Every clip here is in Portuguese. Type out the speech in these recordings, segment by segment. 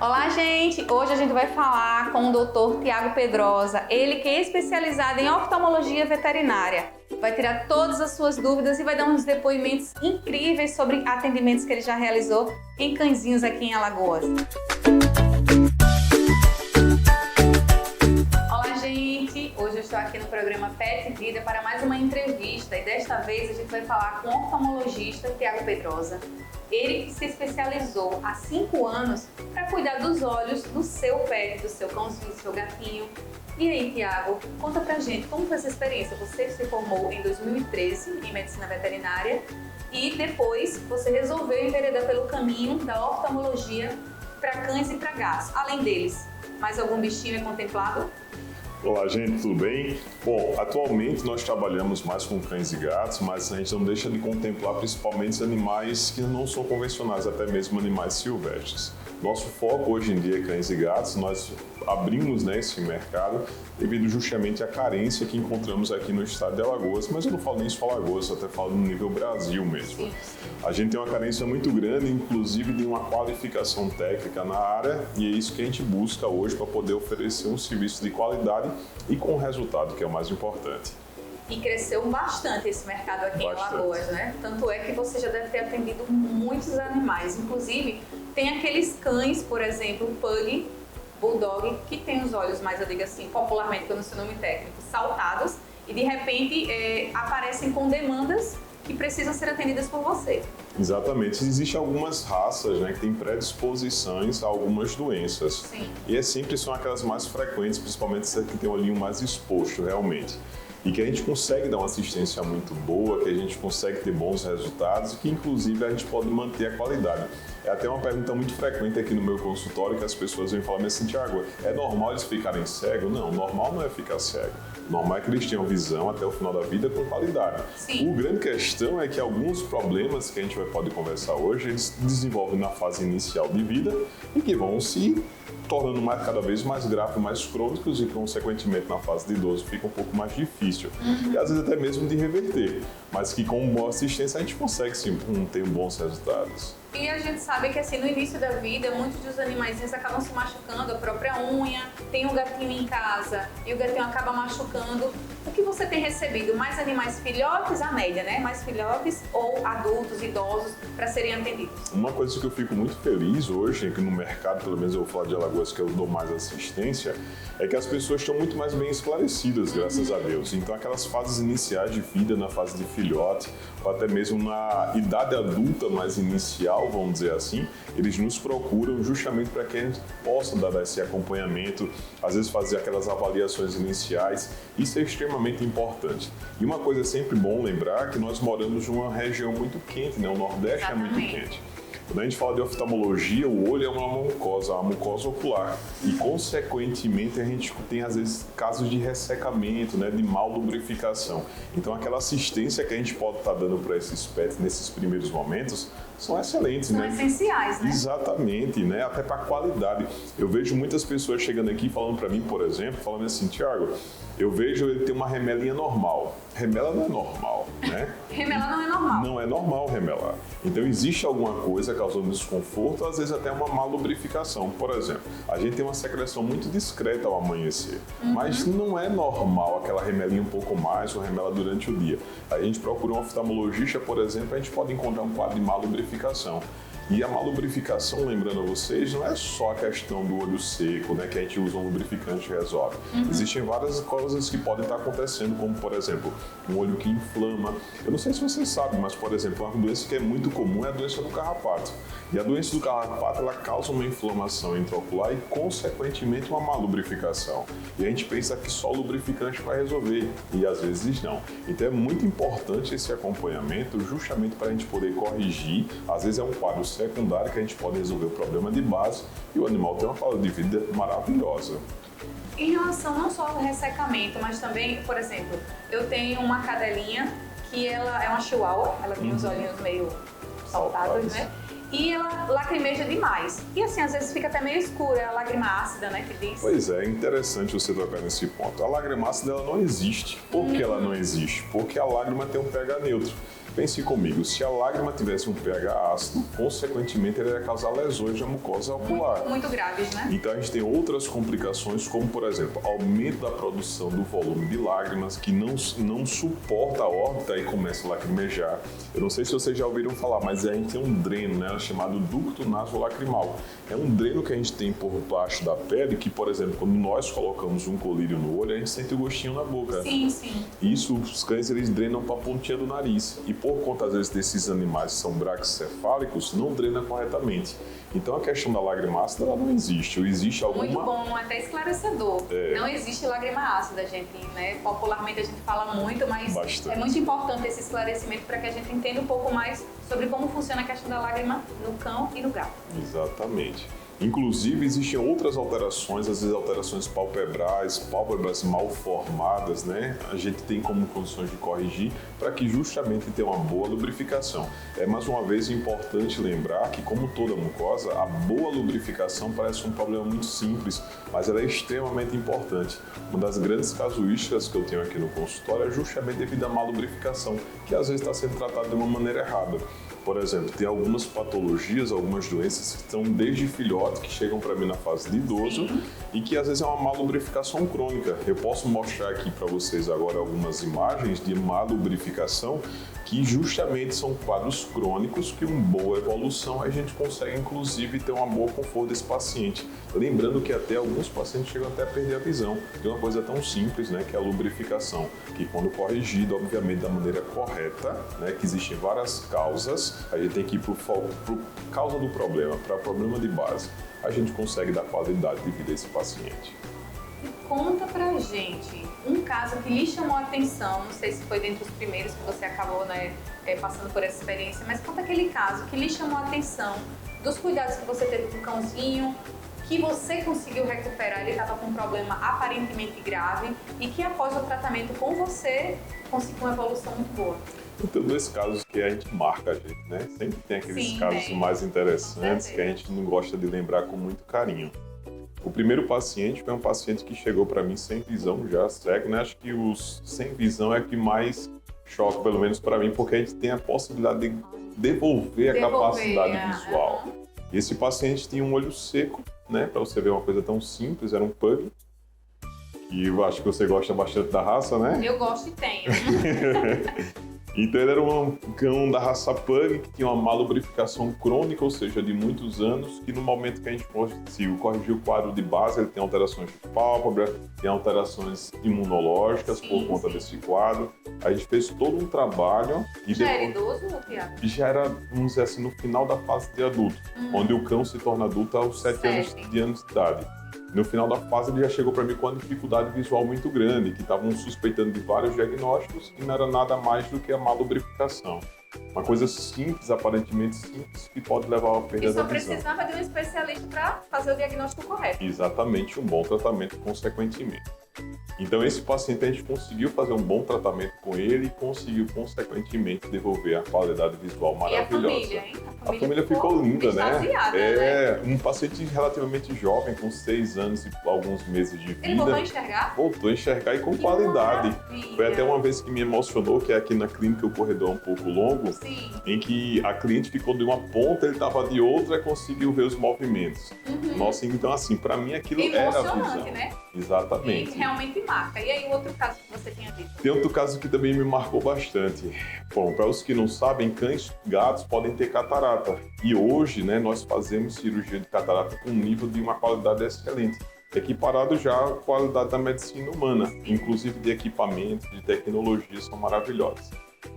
Olá, gente! Hoje a gente vai falar com o Dr. Tiago Pedrosa, ele que é especializado em oftalmologia veterinária. Vai tirar todas as suas dúvidas e vai dar uns depoimentos incríveis sobre atendimentos que ele já realizou em cãezinhos aqui em Alagoas. Olá, gente! Hoje eu estou aqui no programa Pet Vida para mais uma entrevista e desta vez a gente vai falar com o oftalmologista Tiago Pedrosa. Ele que se especializou há 5 anos para cuidar dos olhos do seu pet, do seu cãozinho, do seu gatinho. E aí, Tiago, conta pra gente como foi essa experiência. Você se formou em 2013 em medicina veterinária e depois você resolveu enveredar pelo caminho da oftalmologia para cães e para gatos. Além deles, mais algum bichinho é contemplado? Olá, gente, tudo bem? Bom, atualmente nós trabalhamos mais com cães e gatos, mas a gente não deixa de contemplar principalmente os animais que não são convencionais, até mesmo animais silvestres. Nosso foco hoje em dia é cães e gatos. Nós abrimos esse mercado devido justamente à carência que encontramos aqui no estado de Alagoas, mas eu não falo nem só Alagoas, eu até falo no nível Brasil mesmo. A gente tem uma carência muito grande, inclusive de uma qualificação técnica na área, e é isso que a gente busca hoje para poder oferecer um serviço de qualidade e com resultado, que é o mais importante. E cresceu bastante esse mercado aqui em Alagoas, né? Tanto é que você já deve ter atendido muitos animais. Inclusive, tem aqueles cães, por exemplo, Pug, Bulldog, que tem os olhos mais, eu digo assim, popularmente, que eu não sei o nome técnico, saltados, e de repente aparecem com demandas que precisam ser atendidas por você. Exatamente. Existem algumas raças que têm predisposições a algumas doenças. Sim. E sempre são aquelas mais frequentes, principalmente se que tem o olhinho mais exposto realmente. E que a gente consegue dar uma assistência muito boa, que a gente consegue ter bons resultados e que inclusive a gente pode manter a qualidade. É até uma pergunta muito frequente aqui no meu consultório que as pessoas vêm falar assim: Tiago, é normal eles ficarem cegos? Não, normal não é ficar cego. Normal é que eles tenham visão até o final da vida com qualidade. Sim. A grande questão é que alguns problemas que a gente pode conversar hoje, eles desenvolvem na fase inicial de vida e que vão se tornando cada vez mais graves, mais crônicos e, consequentemente, na fase de idoso fica um pouco mais difícil. E às vezes até mesmo de reverter, mas que com boa assistência a gente consegue sim ter bons resultados. E a gente sabe que assim, no início da vida, muitos dos animaizinhos acabam se machucando, a própria unha, tem um gatinho em casa e o gatinho acaba machucando. O que você tem recebido? Mais animais filhotes, a média, né? Mais filhotes ou adultos, idosos, para serem atendidos? Uma coisa que eu fico muito feliz hoje, que no mercado, pelo menos eu vou falar de Alagoas, que eu dou mais assistência, é que as pessoas estão muito mais bem esclarecidas, graças a Deus. Então, aquelas fases iniciais de vida, na fase de filhote, ou até mesmo na idade adulta mais inicial, vamos dizer assim, eles nos procuram justamente para que a gente possa dar esse acompanhamento, às vezes fazer aquelas avaliações iniciais. Isso é extremamente importante. E uma coisa sempre bom lembrar que nós moramos numa região muito quente, né? O Nordeste é muito quente. Quando a gente fala de oftalmologia, o olho é uma mucosa ocular. E, consequentemente, a gente tem, às vezes, casos de ressecamento, de mal lubrificação. Então, aquela assistência que a gente pode estar dando para esses pets nesses primeiros momentos são excelentes. São essenciais, né? Exatamente, até para a qualidade. Eu vejo muitas pessoas chegando aqui falando para mim, por exemplo, falando assim: Tiago, eu vejo ele ter uma remelinha normal. Remela não é normal, né? Remelar não é normal. Não é normal remelar. Então existe alguma coisa causando desconforto, às vezes até uma má lubrificação. Por exemplo, a gente tem uma secreção muito discreta ao amanhecer, mas não é normal aquela remelinha um pouco mais ou remela durante o dia. A gente procura um oftalmologista, por exemplo, a gente pode encontrar um quadro de má lubrificação. E a má lubrificação, lembrando a vocês, não é só a questão do olho seco, que a gente usa um lubrificante e resolve. Existem várias coisas que podem estar acontecendo, como, por exemplo, um olho que inflama. Eu não sei se vocês sabem, mas, por exemplo, uma doença que é muito comum é a doença do carrapato. E a doença do carrapato, ela causa uma inflamação intraocular e, consequentemente, uma má lubrificação. E a gente pensa que só o lubrificante vai resolver, e às vezes não. Então é muito importante esse acompanhamento, justamente para a gente poder corrigir. Às vezes é um quadro secundário que a gente pode resolver o problema de base e o animal tem uma qualidade de vida maravilhosa. Em relação não só ao ressecamento, mas também, por exemplo, eu tenho uma cadelinha que ela é uma chihuahua, ela tem os olhinhos meio saltados, né? E ela lacrimeja demais. E assim, às vezes fica até meio escura, é a lágrima ácida, que diz. Pois é interessante você tocar nesse ponto. A lágrima ácida ela não existe. Por que ela não existe? Porque a lágrima tem um pH neutro. Pense comigo, se a lágrima tivesse um pH ácido, consequentemente ela ia causar lesões na mucosa ocular. Muito graves, né? Então a gente tem outras complicações, como por exemplo, aumento da produção do volume de lágrimas, que não suporta a órbita e começa a lacrimejar. Eu não sei se vocês já ouviram falar, mas a gente tem um dreno, né, chamado ducto nasolacrimal. É um dreno que a gente tem por baixo da pele, que, por exemplo, quando nós colocamos um colírio no olho, a gente sente o gostinho na boca. Sim, sim. Isso, os cães, eles drenam para a pontinha do nariz. E por conta, às vezes, desses animais que são braquicefálicos, não drena corretamente. Então, a questão da lágrima ácida, ela não existe. Ou existe alguma... Muito bom, até esclarecedor. Não existe lágrima ácida, gente, né? Popularmente a gente fala muito, mas Bastante. É muito importante esse esclarecimento para que a gente entenda um pouco mais sobre como funciona a questão da lágrima no cão e no gato. Exatamente. Inclusive, existem outras alterações, às vezes alterações pálpebras mal formadas, né? A gente tem como condições de corrigir para que justamente tenha uma boa lubrificação. É mais uma vez importante lembrar que, como toda mucosa, a boa lubrificação parece um problema muito simples, mas ela é extremamente importante. Uma das grandes casuísticas que eu tenho aqui no consultório é justamente devido à má lubrificação, que às vezes está sendo tratada de uma maneira errada. Por exemplo, tem algumas patologias, algumas doenças que estão desde filhote, que chegam para mim na fase de idoso. Sim. E que às vezes é uma má lubrificação crônica. Eu posso mostrar aqui para vocês agora algumas imagens de má lubrificação que justamente são quadros crônicos que, uma boa evolução, a gente consegue inclusive ter um bom conforto desse paciente. Lembrando que até alguns pacientes chegam até a perder a visão de uma coisa tão simples, né, que é a lubrificação, que quando corrigida, obviamente, da maneira correta, né, que existem várias causas, a gente tem que ir para causa do problema, para o problema de base. A gente consegue dar qualidade de vida a esse paciente. Conta pra gente um caso que lhe chamou a atenção, não sei se foi dentre os primeiros que você acabou, né, passando por essa experiência, mas conta aquele caso que lhe chamou a atenção, dos cuidados que você teve com o cãozinho, que você conseguiu recuperar, ele estava com um problema aparentemente grave e que após o tratamento com você conseguiu uma evolução muito boa. Então, dois casos que a gente marca, a gente, né? Sempre tem aqueles casos mais interessantes que a gente não gosta de lembrar com muito carinho. O primeiro paciente foi um paciente que chegou para mim sem visão, já cego, né? Acho que os sem visão é o que mais choca, pelo menos para mim, porque a gente tem a possibilidade de devolver a capacidade visual. E esse paciente tinha um olho seco, né? Para você ver uma coisa tão simples, era um pug. E eu acho que você gosta bastante da raça, né? Eu gosto e tenho. Então ele era um cão da raça Pug que tinha uma má lubrificação crônica, ou seja, de muitos anos, que no momento que a gente conseguiu corrigir o quadro de base, ele tem alterações de pálpebra, tem alterações imunológicas por conta desse quadro. A gente fez todo um trabalho. E já depois, era idoso, Tiago? Já era, vamos dizer assim, no final da fase de adulto, onde o cão se torna adulto aos 7 anos de idade. No final da fase, ele já chegou para mim com uma dificuldade visual muito grande, que estavam suspeitando de vários diagnósticos e não era nada mais do que a má lubrificação. Uma coisa simples, aparentemente simples, que pode levar a uma perda da visão. E só precisava de um especialista para fazer o diagnóstico correto. Exatamente, um bom tratamento consequentemente. Então, esse paciente, a gente conseguiu fazer um bom tratamento com ele e conseguiu, consequentemente, devolver a qualidade visual maravilhosa. E a família, hein? A família ficou linda, né? Né? Um paciente relativamente jovem, com 6 anos e alguns meses de vida. Ele voltou a enxergar? Voltou a enxergar e com qualidade. Maravilha. Foi até uma vez que me emocionou, que é aqui na clínica o corredor é um pouco longo, em que a cliente ficou de uma ponta, ele estava de outra e conseguiu ver os movimentos. Nossa, então assim, para mim aquilo era a visão. Né? Exatamente. E realmente marca. E aí o outro caso que você tinha dito? Tem outro caso que também me marcou bastante. Bom, para os que não sabem, cães e gatos podem ter catarata. E hoje, né, nós fazemos cirurgia de catarata com um nível de uma qualidade excelente, equiparado já à qualidade da medicina humana, inclusive de equipamentos, de tecnologias são maravilhosas.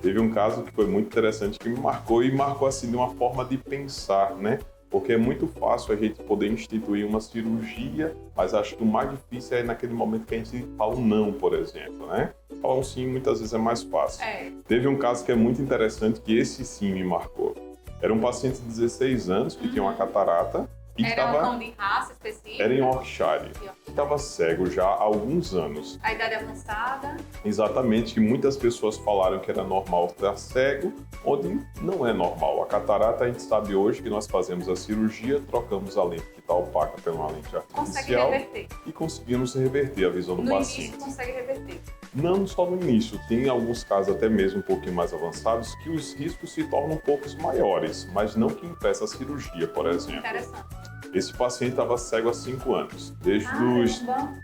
Teve um caso que foi muito interessante que me marcou e marcou assim de uma forma de pensar, né? Porque é muito fácil a gente poder instituir uma cirurgia, mas acho que o mais difícil é naquele momento que a gente fala um não, por exemplo, né? Falar um sim muitas vezes é mais fácil. Teve um caso que é muito interessante, que esse sim me marcou. Era um paciente de 16 anos que tinha uma catarata. E era um cão de raça específica? Era em Yorkshire. Estava cego já há alguns anos. A idade avançada? Exatamente, que muitas pessoas falaram que era normal estar cego, onde não é normal. A catarata, a gente sabe hoje que nós fazemos a cirurgia, trocamos a lente que está opaca pela uma lente artificial. Consegue reverter. E conseguimos reverter a visão do paciente. No início consegue reverter. Não só no início, tem alguns casos até mesmo um pouquinho mais avançados que os riscos se tornam um pouco maiores, mas não que impeça a cirurgia, por exemplo. Interessante. Esse paciente estava cego há 5 anos, desde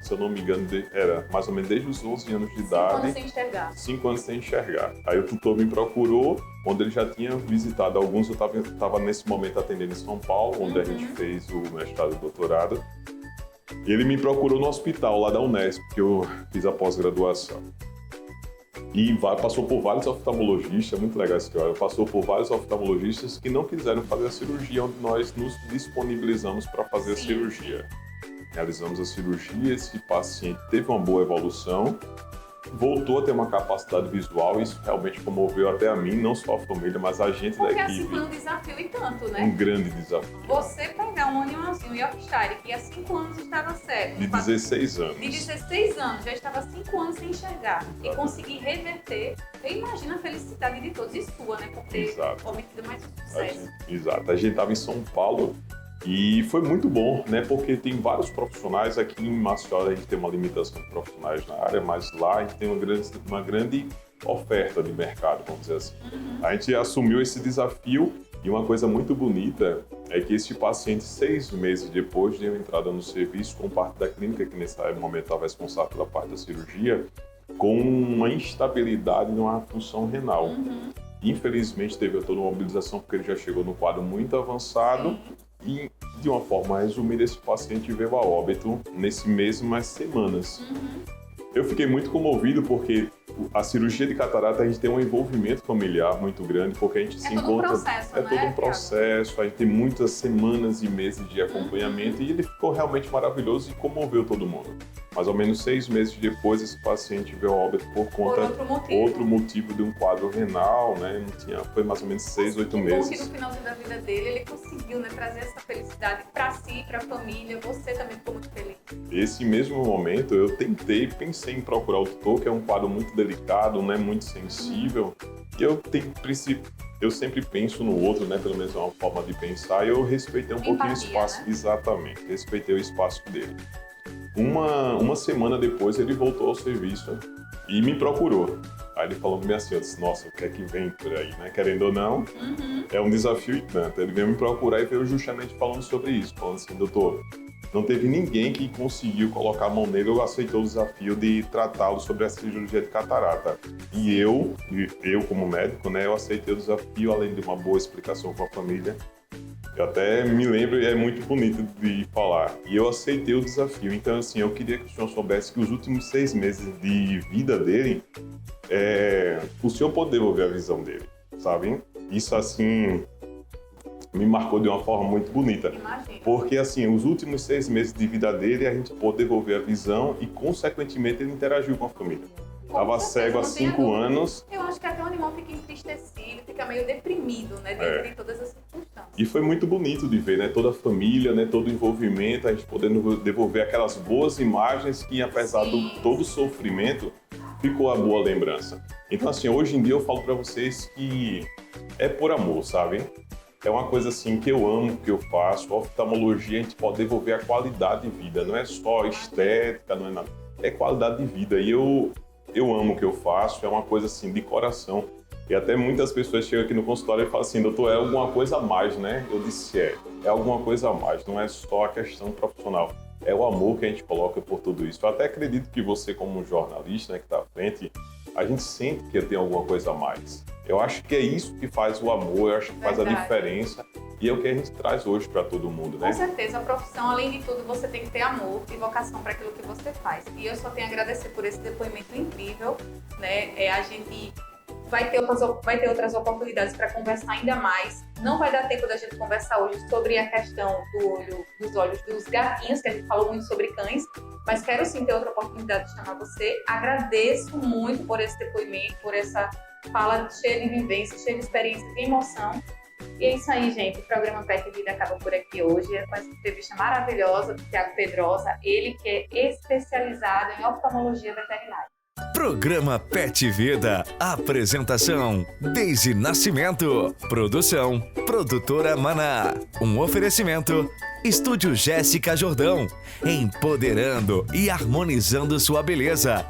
se eu não me engano, era mais ou menos desde os 11 anos de idade. 5 anos sem enxergar. 5 anos sem enxergar. Aí o tutor me procurou, onde ele já tinha visitado alguns, eu estava nesse momento atendendo em São Paulo, onde a gente fez o mestrado e doutorado. Ele me procurou no hospital lá da Unesp, que eu fiz a pós-graduação. E passou por vários oftalmologistas, muito legal essa história, passou por vários oftalmologistas que não quiseram fazer a cirurgia, onde nós nos disponibilizamos para fazer a cirurgia. Realizamos a cirurgia, esse paciente teve uma boa evolução, voltou a ter uma capacidade visual, e isso realmente comoveu até a mim, não só a família, mas a gente da equipe. Porque assim foi um desafio e tanto, né? Um grande desafio. Você pegar um animalzinho Yorkshire que há 5 anos estava cego. De 16 anos. De 16 anos, já estava 5 anos sem enxergar. E conseguir reverter, eu imagino a felicidade de todos e sua, né? Por ter cometido mais um sucesso. Exato. A gente estava em São Paulo. E foi muito bom, né? Porque tem vários profissionais aqui em Maceió, a gente tem uma limitação de profissionais na área, mas lá a gente tem uma grande oferta de mercado, vamos dizer assim. A gente assumiu esse desafio e uma coisa muito bonita é que esse paciente, 6 meses depois, deu entrada no serviço com parte da clínica, que nesse momento estava responsável pela parte da cirurgia, com uma instabilidade numa função renal. Infelizmente teve toda uma mobilização porque ele já chegou no quadro muito avançado. E, de uma forma resumida, esse paciente veio a óbito nesse mesmas semanas. Eu fiquei muito comovido porque a cirurgia de catarata, a gente tem um envolvimento familiar muito grande, porque a gente se encontra... É todo um processo, a gente tem muitas semanas e meses de acompanhamento e ele ficou realmente maravilhoso e comoveu todo mundo. Mais ou menos 6 meses depois, esse paciente veio a óbito por conta outro motivo de um quadro renal, né? Foi mais ou menos 6, 8 meses. Bom que no finalzinho da vida dele, ele conseguiu, né, trazer essa felicidade para si, para a família. Você também ficou muito feliz. Esse mesmo momento, eu pensei em procurar o tutor, que é um quadro muito delicado, né? Muito sensível. E eu sempre penso no outro, né? Pelo menos é uma forma de pensar. E eu respeitei um pouquinho o espaço. Né? Exatamente, respeitei o espaço dele. Uma semana depois ele voltou ao serviço e me procurou. Aí ele falou comigo assim, eu disse, nossa, o que é que vem por aí, né? Querendo ou não, é um desafio e tanto. Ele veio me procurar e veio justamente falando sobre isso, falando assim, doutor, não teve ninguém que conseguiu colocar a mão nele ou aceitou o desafio de tratá-lo sobre a cirurgia de catarata. E eu como médico, né, eu aceitei o desafio, além de uma boa explicação com a família. Eu até me lembro e é muito bonito de falar. E eu aceitei o desafio. Então, assim, eu queria que o senhor soubesse que os últimos 6 meses de vida dele, o senhor pode devolver a visão dele, sabe? Isso, assim, me marcou de uma forma muito bonita. Imagina. Porque, assim, os últimos 6 meses de vida dele, a gente pôde devolver a visão e, consequentemente, ele interagiu com a família. Estava cego há 5 anos. Eu acho que até o animal fica entristecido, fica meio deprimido, né, dentro de todas as circunstâncias. E foi muito bonito de ver, né, toda a família, né, todo o envolvimento, a gente podendo devolver aquelas boas imagens que, apesar de todo o sofrimento, ficou a boa lembrança. Então, assim, hoje em dia eu falo para vocês que é por amor, sabe? É uma coisa assim que eu amo, que eu faço. A oftalmologia, a gente pode devolver a qualidade de vida, não é só estética, não é nada. É qualidade de vida. E eu amo o que eu faço, é uma coisa assim de coração. E até muitas pessoas chegam aqui no consultório e falam assim, doutor, é alguma coisa a mais, né? Eu disse, é alguma coisa a mais, não é só a questão profissional. É o amor que a gente coloca por tudo isso. Eu até acredito que você, como um jornalista, né, que está à frente, a gente sente que tem alguma coisa a mais. Eu acho que é isso que faz o amor, eu acho que faz a diferença. E é o que a gente traz hoje para todo mundo, né? Com certeza, a profissão, além de tudo, você tem que ter amor e vocação para aquilo que você faz. E eu só tenho a agradecer por esse depoimento incrível, né? A gente vai ter outras oportunidades para conversar ainda mais. Não vai dar tempo da gente conversar hoje sobre a questão dos olhos dos gatinhos, que a gente falou muito sobre cães, mas quero sim ter outra oportunidade de chamar você. Agradeço muito por esse depoimento, por essa fala cheia de vivência, cheia de experiência, de emoção. E é isso aí, gente. O programa Pet Vida acaba por aqui hoje, com essa entrevista maravilhosa do Thiago Pedrosa, ele que é especializado em oftalmologia veterinária. Programa Pet Vida. Apresentação: Deise Nascimento. Produção: Produtora Maná. Um oferecimento: Estúdio Jéssica Jordão. Empoderando e harmonizando sua beleza.